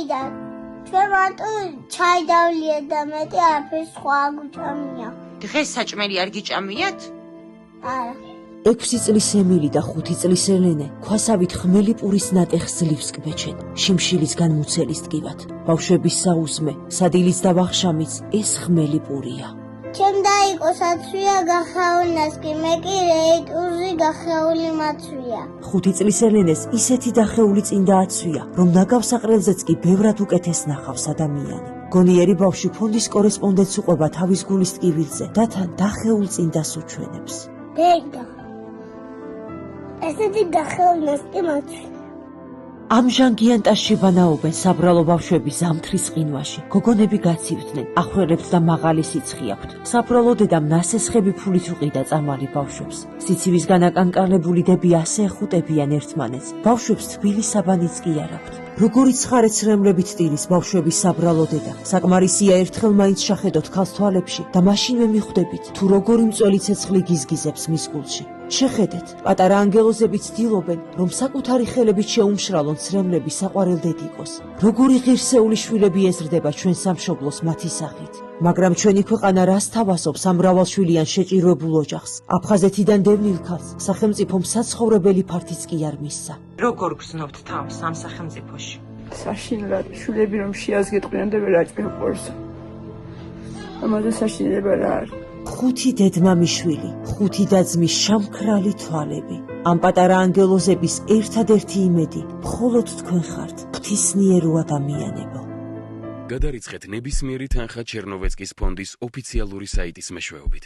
წაიდან ჩვენ მარტო ჩაი დავლიეთ და მეტი არაფერი სხვა არ გვჭამია. დღეს საჭმელი არ გიჭამიათ? არა. 6 წლის ემილი და 5 წლის ელენე ქვასავით ხმელი პურის ნატეხს ძლივს კბეჩენ, შიმშილისგან მუცელის ტკივად. ბავშვების საუზმე, სადილის და ვახშამიც ეს ხმელი პურია. ჩემ დაიყო საცვია გახავნას კი მე კი რეიტურზე გახეული მაცვია. 5 წლის ელენეს ისეთი დახეული წინ დააცვია, რომ ნაგავსაყრელზეც კი ბევრად უკეთეს ნახავს ადამიანი. გონიერი ბავშვი ფონდის კორესპონდენტს უყვება თავის გულის ტკივილზე და თან დახეულ წინდას უჩვენებს. დედა ესეთი გახევნას კი მაცვია. ამ ჟანგიანტაში ბანაობენ საბრალო ბავშვები ზამთრის ყინვაში. გოგონები გაცივდნენ, ახვრელებთ და მაღალი სიცხე აქვთ. საბრალო დედამ ნასესხები ფულით უყიდა წამალი ბავშვებს. სიცივისგან აკანკარლებული დები ასე ეხუტებიან ერთმანეთს. ბავშვებს თბილი საბანიც კი არ აქვთ. როგორიც ხარეთ ცრემლებით ტირის ბავშვების საბრალო დედა. საკმარისია ერთხელ მაინც შახედოთ ქალს თვალებში და მაშინვე მიხვდებით, თუ როგორი მწველი ცეცხლი გიზგიზებს მის გულში. შეხედეთ, პატარა ანგელოზები ცდილობენ, რომ საკუთარი ხელებით შეუმშრალონ ცრემლები საყვარელ დედიკოს. როგორი ღირსეული შვილები ეზრდება ჩვენ სამშობლოს მათი სახით. მაგრამ ჩვენი ქვეყანა რას თავასობს ამ მრავალშვილიან შეჭირვებულ ოჯახს? აფხაზეთიდან დევნილ ქალს სახელმწიფომ საცხოვრებელი ფართიც კი არ მისცა. როგორ გრძნობთ თავს ამ სახელმწიფოში? საშინლად შვილები რომ შეაზგეთყვიან და ვერ აჭმევს. ამაზე საშინელება რა არის? 5 დედმამიშვილი, 5 და-ძმის შამქრალი თვალები. ამ პატარა ანგელოზების ერთადერთი იმედი მხოლოდ თქვენ ხართ, ღვთისმიერო ადამიანებო. გადარიცხეთ ნებისმიერი თანხა ჩერნოვეცკის ფონდის ოფიციალური საიტის მეშვეობით.